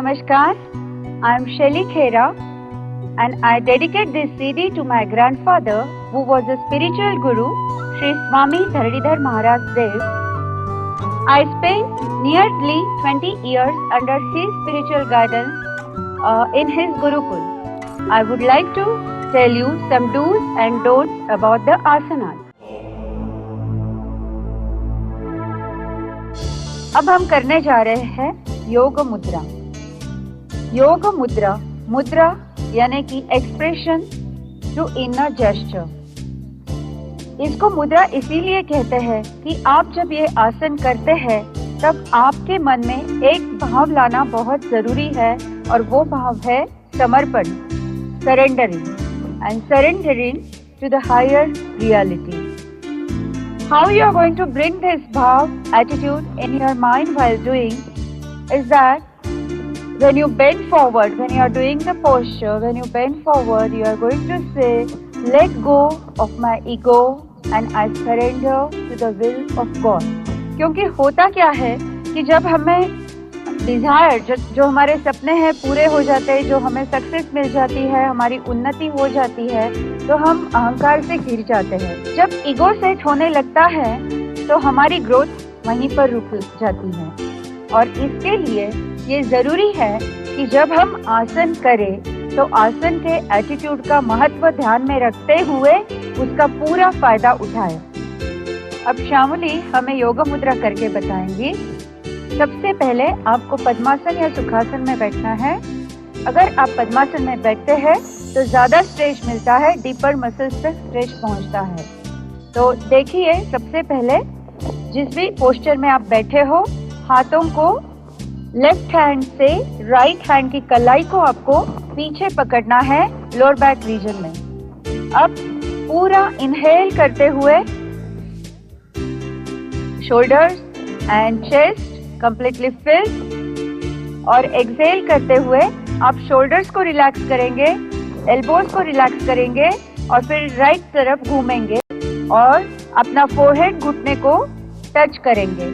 Namaskar, I am Shelly Khera and I dedicate this CD to my grandfather who was a spiritual guru, Sri Swami Dharadhar Maharaj Dev. I spent nearly 20 years under his spiritual guidance in his Gurukul. I would like to tell you some do's and don'ts about the asanas. अब हम करने जा रहे हैं योग मुद्रा। योग मुद्रा, मुद्रा यानी कि एक्सप्रेशन थ्रू इनर जेस्चर। इसको मुद्रा इसीलिए कहते हैं कि आप जब ये आसन करते हैं तब आपके मन में एक भाव लाना बहुत जरूरी है और वो भाव है समर्पण, surrendering and surrendering to the higher reality. How you are going to bring this bhav attitude in your mind while doing is that when you bend forward, when you are doing the posture, when you bend forward, you are going to say, let go of my ego and I surrender to the will of God. क्योंकि होता क्या है कि जब हमें Dzire, जो हमारे सपने हैं पूरे हो जाते हैं, जो हमें सक्सेस मिल जाती है, हमारी उन्नति हो जाती है, तो हम अहंकार से घिर जाते हैं। जब ईगो सेट होने लगता है तो हमारी ग्रोथ वहीं पर रुक जाती है। और इसके लिए ये जरूरी है कि जब हम आसन करें तो आसन के एटीट्यूड का महत्व ध्यान में रखते हुए उसका पूरा फायदा उठाएं। अब श्यामली हमें योग मुद्रा करके बताएंगी। सबसे पहले आपको पद्मासन या सुखासन में बैठना है। अगर आप पद्मासन में बैठते हैं तो ज्यादा स्ट्रेच मिलता है, डीपर मसल्स तक स्ट्रेच पहुंचता है। तो देखिए, सबसे पहले जिस भी पोस्चर में आप बैठे हो, हाथों को लेफ्ट हैंड से राइट हैंड की कलाई को आपको पीछे पकड़ना है लोअर बैक रीजन में। अब पूरा इनहेल करते हुए shoulders and chest completely fill और एक्सहेल करते हुए आप शोल्डर्स को रिलैक्स करेंगे, एल्बोज को रिलैक्स करेंगे और फिर राइट तरफ घूमेंगे और अपना फोरहेड घुटने को टच करेंगे।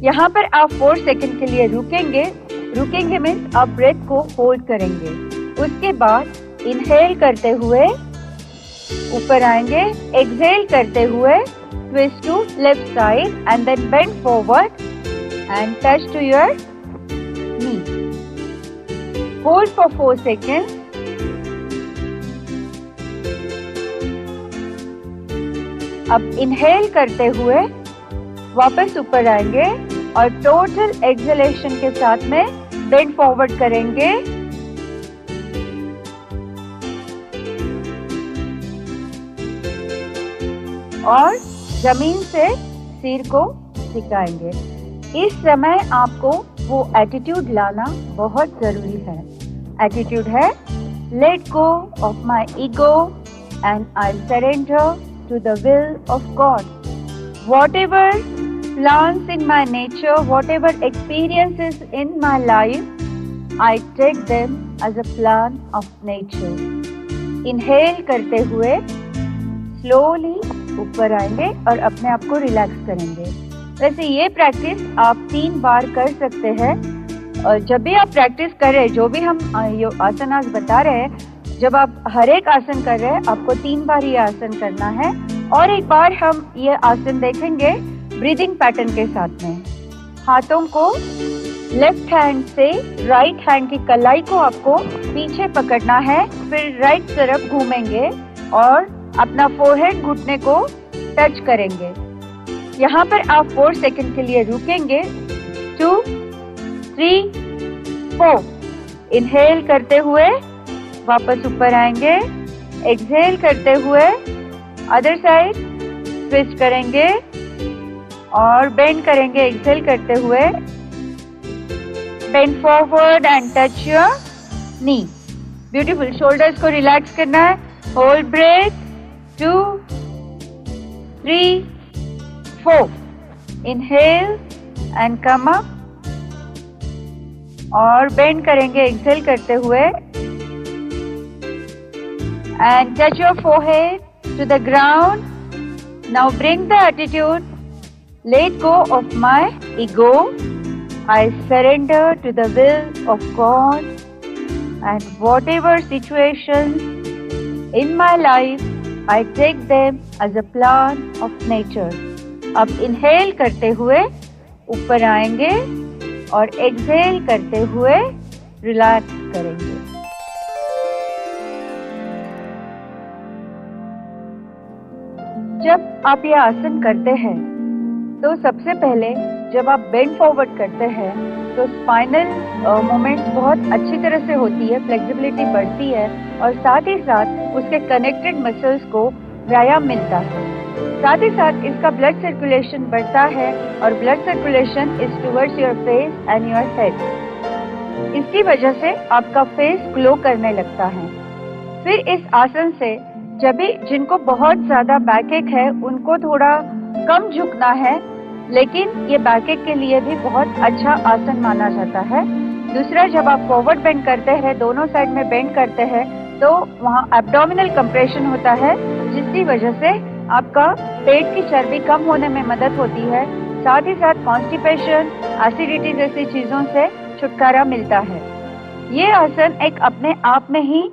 यहाँ पर आप 4 सेकंड के लिए रुकेंगे मीन्स आप ब्रेथ को होल्ड करेंगे। उसके बाद इनहेल करते हुए ऊपर आएंगे, एक्सहेल करते हुए twist to left side and then bend forward and touch to your knee. Hold for 4 seconds. अब inhale करते हुए वापस ऊपर आएंगे और टोटल एक्सहेलेशन के साथ में bend forward करेंगे और जमीन से सिर को झुकाएंगे। इस समय आपको वो एटीट्यूड लाना बहुत जरूरी है। एटीट्यूड है let go of my ego and I surrender to the will of God. Whatever plans in my nature, whatever experiences in my life, I take them as a plan of nature. Inhale करते हुए slowly ऊपर आएंगे और अपने आप को relax करेंगे। वैसे ये प्रैक्टिस आप 3 बार कर सकते हैं। और जब भी आप प्रैक्टिस करें, जो भी हम आसनास बता रहे हैं, जब आप हर एक आसन कर रहे हैं आपको 3 बार ये आसन करना है। और एक बार हम ये आसन देखेंगे ब्रीदिंग पैटर्न के साथ में। हाथों को लेफ्ट हैंड से राइट हैंड की कलाई को आपको पीछे पकड़ना है, फिर राइट तरफ घूमेंगे और अपना फोरहेड घुटने को टच करेंगे। यहाँ पर आप 4 सेकंड के लिए रुकेंगे। 2, 3, 4। इनहेल करते हुए वापस ऊपर आएंगे, एक्सहेल करते हुए अदर साइड ट्विस्ट करेंगे और बेंड करेंगे। एक्सहेल करते हुए bend forward and touch your knee. Beautiful. Shoulders को रिलैक्स करना है। Hold breath. 2, 3, 4. Inhale and come up और बेंड करेंगे एक्सहेल करते हुए and touch your forehead to the ground. Now bring the attitude, let go of my ego I surrender to the will of God, and whatever situations in my life, I take them as a plan of nature. अब inhale करते हुए ऊपर आएंगे और exhale करते हुए relax करेंगे। जब आप ये आसन करते हैं तो सबसे पहले जब आप बेंड फॉरवर्ड करते हैं तो स्पाइनल मूवमेंट्स बहुत अच्छी तरह से होती है, फ्लेक्सिबिलिटी बढ़ती है और साथ ही साथ उसके कनेक्टेड मसल्स को व्यायाम मिलता है। साथ ही साथ इसका ब्लड सर्कुलेशन बढ़ता है और blood circulation is towards your face and your head. इसकी वजह से आपका फेस ग्लो करने लगता है। फिर इस आसन से जब भी जिनको बहुत ज्यादा बैकएक है उनको थोड़ा कम झुकना है, लेकिन ये बैकएक के लिए भी बहुत अच्छा आसन माना जाता है। दूसरा, जब आप फॉरवर्ड बेंड करते हैं, दोनों साइड में बेंड करते हैं, तो वहाँ एब्डोमिनल कंप्रेशन होता है, जिसकी वजह से आपका पेट की चर्बी कम होने में मदद होती है। साथ ही साथ कॉन्स्टिपेशन, एसिडिटी जैसी चीजों से छुटकारा मिलता है। ये आसन एक अपने आप में ही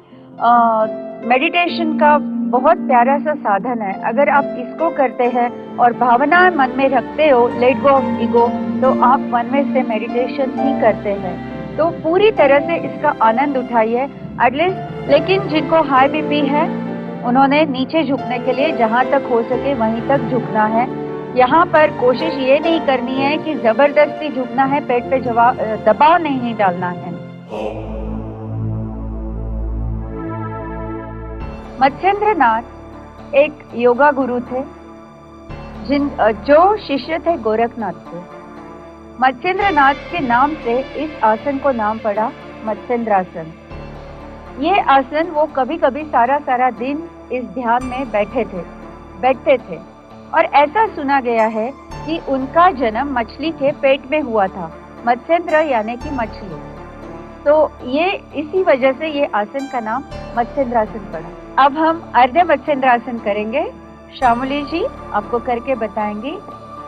मेडिटेशन का बहुत प्यारा सा साधन है। अगर आप इसको करते हैं और भावना मन में रखते हो, लेट गो ऑफ ईगो, तो आप मन में से मेडिटेशन ही करते हैं। तो पूरी तरह से इसका आनंद उठाइए एटलीस्ट। लेकिन जिनको हाई बीपी है उन्होंने नीचे झुकने के लिए जहाँ तक हो सके वहीं तक झुकना है। यहाँ पर कोशिश ये नहीं करनी है कि जबरदस्ती झुकना है, पेट पे दबाव नहीं डालना है। मत्स्येंद्रनाथ एक योगा गुरु थे जो शिष्य थे गोरखनाथ के। मत्स्येंद्रनाथ के नाम से इस आसन को नाम पड़ा मत्स्येंद्रासन। ये आसन वो कभी कभी सारा दिन इस ध्यान में बैठते थे और ऐसा सुना गया है कि उनका जन्म मछली के पेट में हुआ था। मत्स्येंद्र यानी कि मछली, तो ये इसी वजह से ये आसन का नाम मत्स्येंद्रासन पड़ा। अब हम अर्ध मत्स्येंद्रासन करेंगे। शामुली जी आपको करके बताएंगी।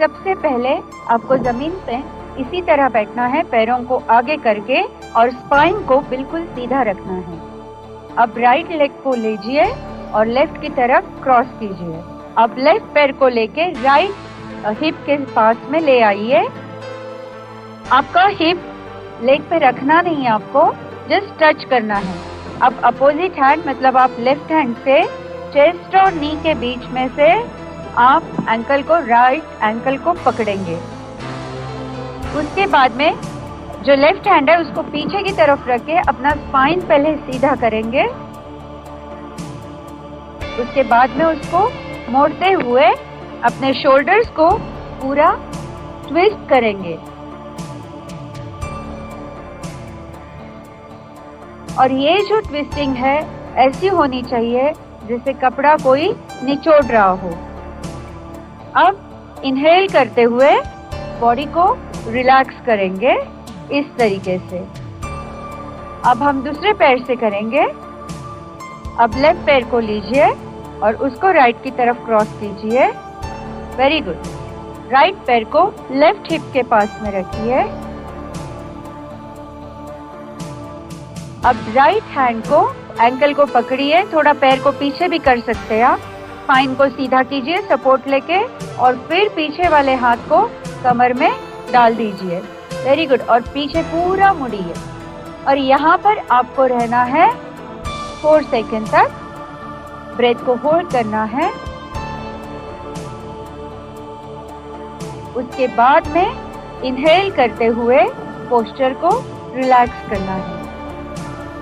सबसे पहले आपको जमीन पे इसी तरह बैठना है, पैरों को आगे करके और स्पाइन को बिल्कुल सीधा रखना है। अब राइट लेग को लीजिए और लेफ्ट की तरफ क्रॉस कीजिए। अब लेफ्ट पैर को लेके राइट हिप के पास में ले आइए। आपका हिप लेग पे रखना नहीं है, आपको जस्ट टच करना है। अब अपोजिट हैंड मतलब आप लेफ्ट हैंड से चेस्ट और नी के बीच में से आप एंकल को, राइट एंकल को पकड़ेंगे। उसके बाद में जो लेफ्ट हैंड है उसको पीछे की तरफ रख के अपना स्पाइन पहले सीधा करेंगे। उसके बाद में उसको मोड़ते हुए अपने शोल्डर्स को पूरा ट्विस्ट करेंगे और ये जो ट्विस्टिंग है ऐसी होनी चाहिए जैसे कपड़ा कोई निचोड़ रहा हो। अब इनहेल करते हुए बॉडी को रिलैक्स करेंगे इस तरीके से। अब हम दूसरे पैर से करेंगे। अब लेफ्ट पैर को लीजिए और उसको राइट की तरफ क्रॉस कीजिए। Very good. राइट पैर को लेफ्ट हिप के पास में रखिए। अब राइट हैंड को एंकल को पकड़िए, थोड़ा पैर को पीछे भी कर सकते हैं आप। स्पाइन को सीधा कीजिए सपोर्ट लेके और फिर पीछे वाले हाथ को कमर में डाल दीजिए। Very good. और पीछे पूरा मुड़िए और यहाँ पर आपको रहना है 4 सेकंड तक। ब्रेथ को होल्ड करना है। उसके बाद में इनहेल करते हुए पोस्चर को रिलैक्स करना है।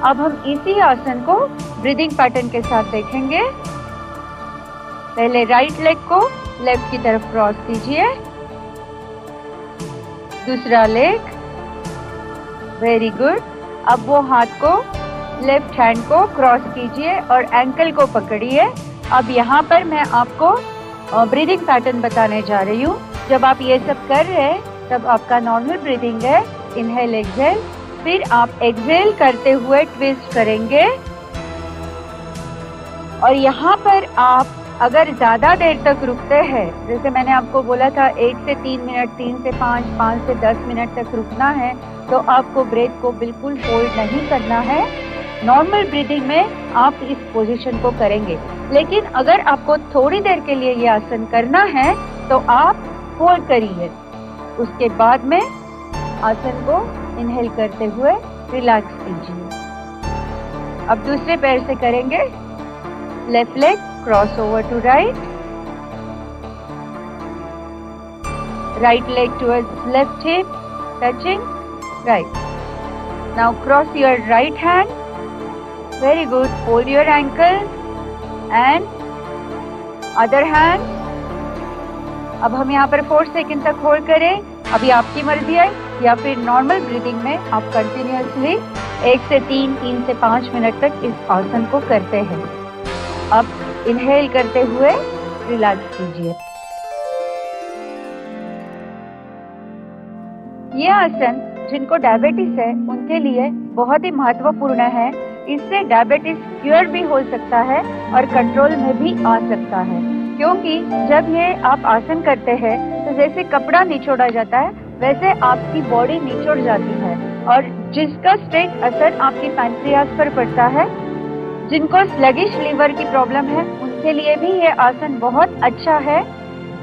अब हम इसी आसन को ब्रीदिंग पैटर्न के साथ देखेंगे। पहले राइट लेग को लेफ्ट की तरफ क्रॉस कीजिए। दूसरा लेग। Very good. अब वो हाथ को लेफ्ट हैंड को क्रॉस कीजिए और एंकल को पकड़िए। अब यहाँ पर मैं आपको ब्रीदिंग पैटर्न बताने जा रही हूँ। जब आप ये सब कर रहे हैं तब आपका नॉर्मल ब्रीदिंग है, इनहेल एक्सहेल। फिर आप एक्सहेल करते हुए ट्विस्ट करेंगे और यहाँ पर आप अगर ज्यादा देर तक रुकते हैं, जैसे मैंने आपको बोला था 1 से 3 मिनट, 3 से 5, 5 से 10 मिनट तक रुकना है, तो आपको ब्रेथ को बिल्कुल होल्ड नहीं करना है। नॉर्मल ब्रीदिंग में आप इस पोजीशन को करेंगे, लेकिन अगर आपको थोड़ी देर के लिए ये आसन करना है तो आप होल्ड करिए। उसके बाद में आसन को इनहेल करते हुए रिलैक्स कीजिए। अब दूसरे पैर से करेंगे। Left leg cross over to right, right leg towards left hip, touching right. Now cross your right hand. Very good. Hold your ankle and other hand. अब हम यहाँ पर 4 सेकंड तक होल्ड करें। अभी आपकी मर्जी है, या फिर नॉर्मल ब्रीदिंग में आप कंटिन्यूअसली 1 से 3, 3 से 5 मिनट तक इस आसन को करते हैं। अब इनहेल करते हुए रिलैक्स कीजिए। ये आसन जिनको डायबिटीज है उनके लिए बहुत ही महत्वपूर्ण है। इससे डायबिटीज क्योर भी हो सकता है और कंट्रोल में भी आ सकता है, क्योंकि जब ये आप आसन करते हैं तो जैसे कपड़ा निचोड़ा जाता है वैसे आपकी बॉडी निचोड़ जाती है, और जिसका स्ट्रेट असर आपकी पैनक्रियाज पर पड़ता है। जिनको स्लगिश लीवर की प्रॉब्लम है उनके लिए भी ये आसन बहुत अच्छा है।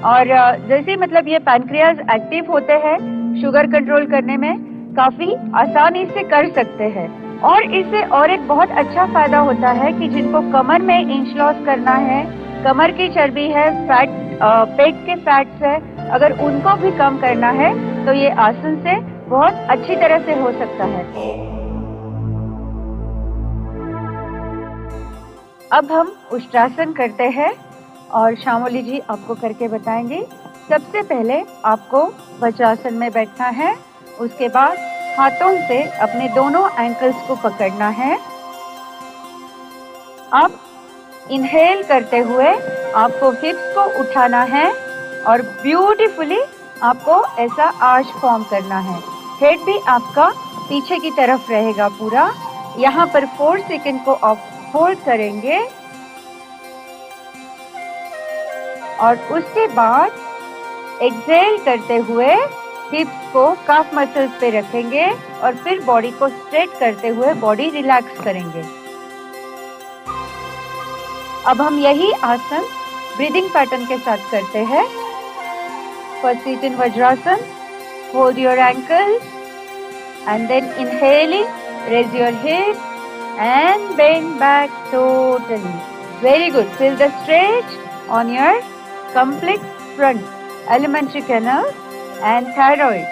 और जैसे मतलब ये पैनक्रियाज एक्टिव होते हैं, शुगर कंट्रोल करने में काफी आसानी से कर सकते हैं। और इससे और एक बहुत अच्छा फायदा होता है कि जिनको कमर में इंच लॉस करना है, कमर की चर्बी है, फैट पेट के फैट्स है, अगर उनको भी कम करना है तो ये आसन से बहुत अच्छी तरह से हो सकता है। अब हम उष्ट्रासन करते हैं और श्यामोली जी आपको करके बताएंगे। सबसे पहले आपको वज्रासन में बैठना है, उसके बाद हाथों से अपने दोनों एंकल्स को पकड़ना है। अब इनहेल करते हुए आपको हिप्स को उठाना है और ब्यूटीफुली आपको ऐसा आर्च फॉर्म करना है। हेड भी आपका पीछे की तरफ रहेगा पूरा। यहाँ पर 4 सेकंड को आप होल्ड करेंगे और उसके बाद एक्सहेल करते हुए हिप्स को काफ मसल्स पे रखेंगे और फिर बॉडी को स्ट्रेट करते हुए बॉडी रिलैक्स करेंगे। अब हम यही आसन ब्रीदिंग पैटर्न के साथ करते हैं। First sit in vajrasana, hold your ankles and then inhaling, raise your hip and bend back totally. Very good. Feel the stretch on your complete front, alimentary canal and thyroid.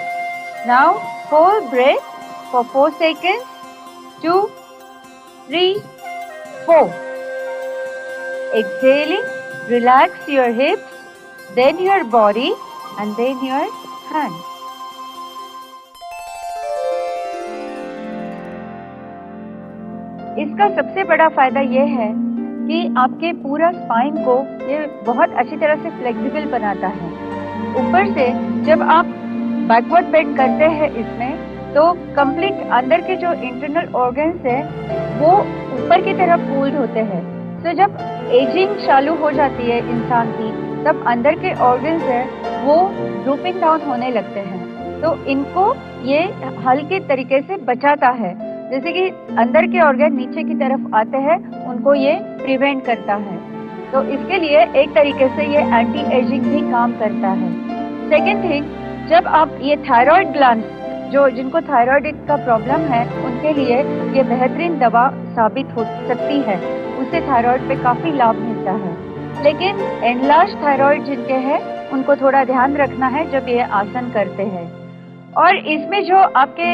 Now hold breath for 4 seconds. 2, 3, 4. Exhaling, relax your hips, then your body and then your hands. इसका सबसे बड़ा फायदा ये है कि आपके पूरा spine को ये बहुत अच्छी तरह से फ्लेक्सिबल बनाता है। ऊपर से जब आप बैकवर्ड बेंड करते हैं इसमें, तो कंप्लीट अंदर के जो इंटरनल ऑर्गन्स है वो ऊपर की तरफ पुल्ड होते हैं। तो जब एजिंग चालू हो जाती है इंसान की, तब अंदर के ऑर्गन्स है वो ड्रूपिंग डाउन होने लगते हैं। तो इनको ये हल्के तरीके से बचाता है। जैसे कि अंदर के ऑर्गन नीचे की तरफ आते हैं, उनको ये प्रिवेंट करता है। तो इसके लिए एक तरीके से ये एंटी एजिंग भी काम करता है। सेकेंड थिंग, जब आप ये थायराइड ग्लैंड, जो जिनको थायराइड का प्रॉब्लम है उनके लिए ये बेहतरीन दवा साबित हो सकती है। उससे थायराइड पे काफी लाभ मिलता है। लेकिन एनलार्ज थायराइड जिनके है उनको थोड़ा ध्यान रखना है जब ये आसन करते हैं। और इसमें जो आपके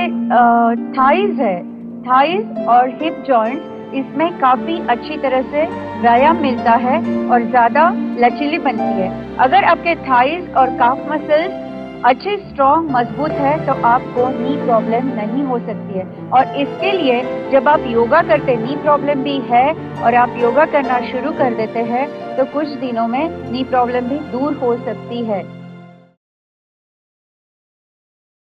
थाइज है, थाइज और हिप जॉइंट्स, इसमें काफी अच्छी तरह से व्यायाम मिलता है और ज्यादा लचीली बनती है। अगर आपके थाइज और काफ मसल्स अच्छे स्ट्रॉन्ग मजबूत है तो आपको नी प्रॉब्लम नहीं हो सकती है। और इसके लिए जब आप योगा करते, नी प्रॉब्लम भी है और आप योगा करना शुरू कर देते हैं तो कुछ दिनों में नी प्रॉब्लम भी दूर हो सकती है।